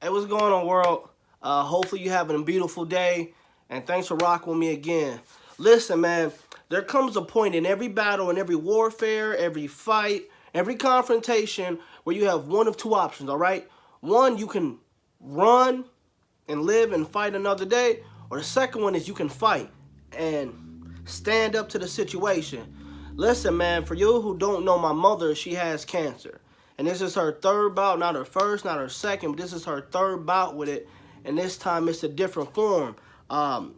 Hey, what's going on, world? Hopefully you having a beautiful day, and thanks for rocking with me again. Listen, man, there comes a point in every battle, in every warfare, every fight, every confrontation where you have one of two options, all right? One, you can run and live and fight another day, or the second one is you can fight and stand up to the situation. Listen, man, for you who don't know, my mother, she has cancer. And this is her third bout, not her first, not her second, but this is her third bout with it. And this time it's a different form. And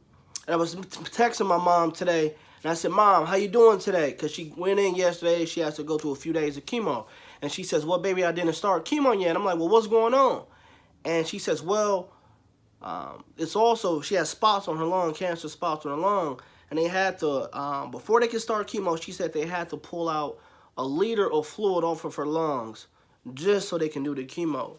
I was texting my mom today, and I said, Mom, how you doing today? Because she went in yesterday, she has to go to a few days of chemo. And she says, well, baby, I didn't start chemo yet. I'm like, well, what's going on? And she says, well, it's also, she has spots on her lung, cancer spots on her lung, and they had to, before they could start chemo, she said they had to pull out a liter of fluid off of her lungs just so they can do the chemo.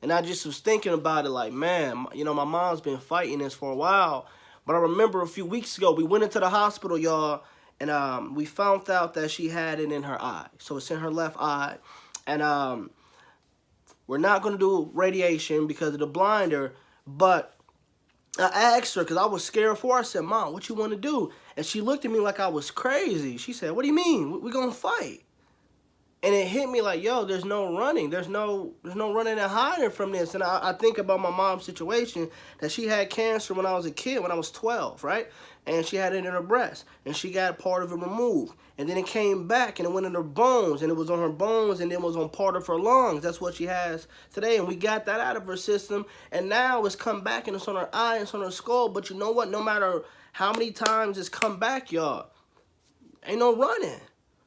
And I just was thinking about it like, man, you know, my mom's been fighting this for a while. But I remember a few weeks ago, we went into the hospital, y'all, and we found out that she had it in her eye. So it's in her left eye. And we're not going to do radiation because of the blinder, but I asked her because I was scared for her. I said, Mom, what you want to do? And she looked at me like I was crazy. She said, what do you mean? We're going to fight. And it hit me like, yo, there's no running. There's no running and hiding from this. And I think about my mom's situation, that she had cancer when I was a kid, when I was 12, right? And she had it in her breast. And she got part of it removed. And then it came back and it went in her bones. And it was on her bones and it was on part of her lungs. That's what she has today. And we got that out of her system. And now it's come back and it's on her eye, it's on her skull. But you know what? No matter how many times it's come back, y'all, ain't no running.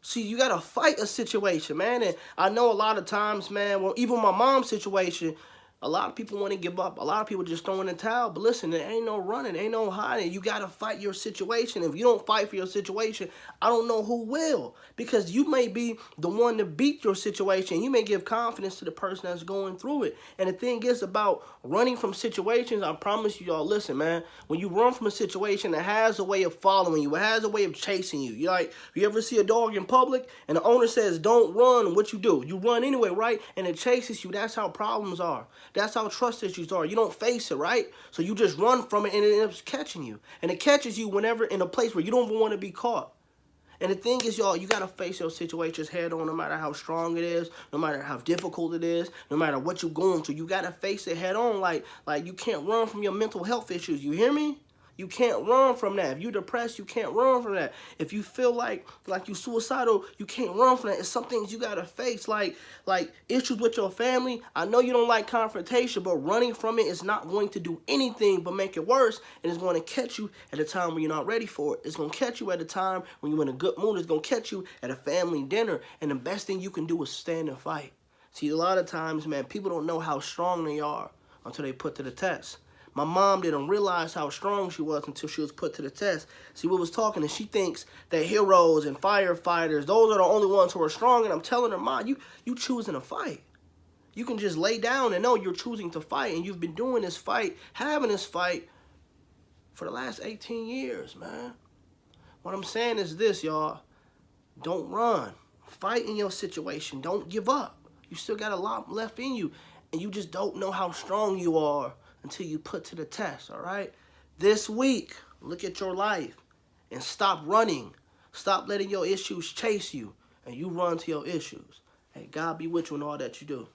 See, you got to fight a situation, man. And I know a lot of times, man, well, even my mom's situation, a lot of people want to give up. A lot of people just throw in the towel. But listen, there ain't no running. Ain't no hiding. You got to fight your situation. If you don't fight for your situation, I don't know who will. Because you may be the one to beat your situation. You may give confidence to the person that's going through it. And the thing is about running from situations, I promise you, y'all, listen, man. When you run from a situation, it has a way of following you. It has a way of chasing you. You like, you ever see a dog in public and the owner says, don't run, what you do? You run anyway, right? And it chases you. That's how problems are. That's how trust issues are. You don't face it, right? So you just run from it and it ends up catching you. And it catches you whenever in a place where you don't even want to be caught. And the thing is, y'all, you got to face your situations head on, no matter how strong it is, no matter how difficult it is, no matter what you're going through. You got to face it head on. Like you can't run from your mental health issues. You hear me? You can't run from that. If you're depressed, you can't run from that. If you feel like you're suicidal, you can't run from that. It's some things you gotta face, like issues with your family. I know you don't like confrontation, but running from it is not going to do anything but make it worse, and it's going to catch you at a time when you're not ready for it. It's going to catch you at a time when you're in a good mood. It's going to catch you at a family dinner, and the best thing you can do is stand and fight. See, a lot of times, man, people don't know how strong they are until they put to the test. My mom didn't realize how strong she was until she was put to the test. See, we was talking, and she thinks that heroes and firefighters, those are the only ones who are strong. And I'm telling her, Mom, you choosing to fight. You can just lay down and know you're choosing to fight. And you've been doing this fight, having this fight for the last 18 years, man. What I'm saying is this, y'all. Don't run. Fight in your situation. Don't give up. You still got a lot left in you. And you just don't know how strong you are until you put to the test, all right? This week, look at your life and stop running. Stop letting your issues chase you, and you run to your issues. Hey, God be with you in all that you do.